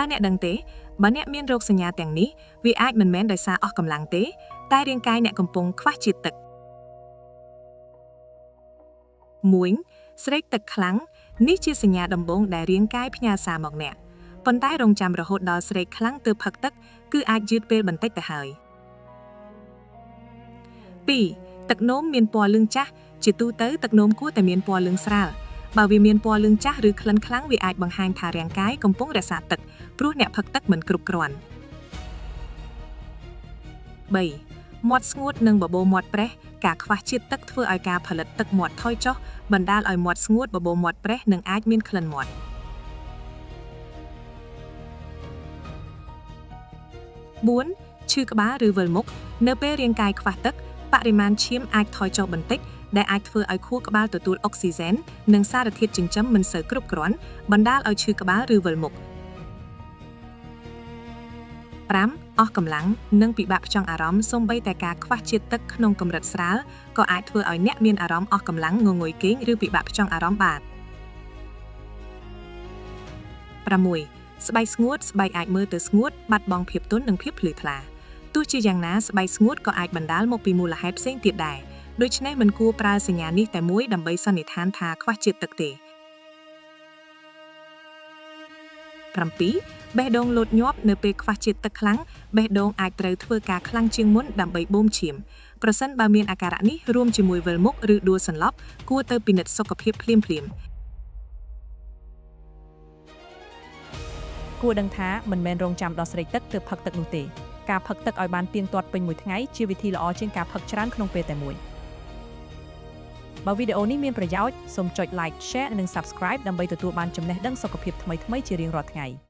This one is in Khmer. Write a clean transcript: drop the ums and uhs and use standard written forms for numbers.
ើអ្នកដឹងទេបើអ្នកមានរោគសញ្ញាទាំងនេះវាអាចមិនមែនដោយសារអស់កម្លាំងទេតែរាងកាយអ្នកកំពុងខ្វះជាតិទឹក 1. ស្រេកទឹកខ្លាំងនេះជាសញ្ញាដំបូងដែលរាងកាយផ្ញើសារមកអ្នកប៉ុន្តែរងចាំរហូតដល់ស្រេកខ្លាំងទើបផឹកទឹកគឺអាចយឺតពេលបន្តិចទៅហើយ 2. ទឹកនោមមានពណ៌លឿងចាស់ជាទូទៅទឹកនោមគួរតែមានពណ៌លឿងស្រាលបើវាមានពណ៌លឿងចាស់ឬក្លិនខ្លាំងវាអាចបង្ហាញថារាងកាយកំពុងរក្សាទឹកព្រោះអ្នកផឹកទឹកមិនគ្រប់គ្រាន់ 3. មាត់ស្ងួតនិងបបូរមាត់ប្រេះការខ្វះជាតិទឹកធ្វើឲ្យការផលិតទឹកមាត់ថយចុះបណ្ដាលឲ្យមាត់ស្ងួតបបូរមាត់ប្រេះនិងអាចមានក្លិនមាត់ 4. ឈឺក្បាលឬវិលមុខនៅពេលរាងកាយខ្វះទឹកបរិមាណឈាមអាចថយចុះបន្តិចដែលអាចធ្វើឲ្យខួរក្បាលទទួលអុកស៊ីហ្សែននិងសារធាតុចិញ្ចឹមមិនសូវគ្រប់គ្រាន់បណ្ដាលឲ្យឈឺក្បាលឬវិលមុខ 5. អស់កម្លាំងនិងពិបាកផ្ចង់អារម្មណ៍សូម្បីតែការខ្វះជាតិទឹកក្នុងកម្រិតស្រាលក៏អាចធ្វើឲ្យអ្នកមានអារម្មណ៍អស់កម្លាំងងងុយគេងឬពិបាកផ្ចង់អារម្មណ៍បាន 6. ស្បែកស្ងួតស្បែកអាចមើលទៅស្ងួតបាត់បង់ភាពទន់និងភាពភ្លឺថ្លាទោះជាយ៉ាងណាស្បែកស្ងួតក៏អាចបណ្ដាលមកពីមូលហេតុផ្សេងទៀតដែរដូច្នេះមិនគួរប្រើសញ្ញានេះតែមួយដើម្បីសន្និដ្ឋានថាខ្វះជាតិទឹកទេ 7. បេះដូងលោតញាប់នៅពេលខ្វះជាតិទឹកខ្លាំងបេះដូងអាចត្រូវធ្វើការខ្លាំងជាងមុនដើម្បីបូមឈាមប្រសិនបើមានអាការៈនេះរួមជាមួយវិលមុខឬដួលសន្លប់គួរទៅពិនិត្យសុខភាពភ្លាមៗ គួរដឹងថាមិនមែនរងចាំដល់ស្រេកទឹកទើបផឹកទឹកនោះទេការផឹកទឹកឲ្យបានទៀងទាត់ពេញមួយថ្ងៃជាវិធីល្អជាងការផឹកច្រើនក្នុងពេលតែមួយបើវីដេអូនេះមានប្រយោជន៍សូមចុច like share និង subscribe ដើម្បីទទួលបានចំណេះដឹងសុខភាពថ្មីៗជារៀងរាល់ថ្ងៃ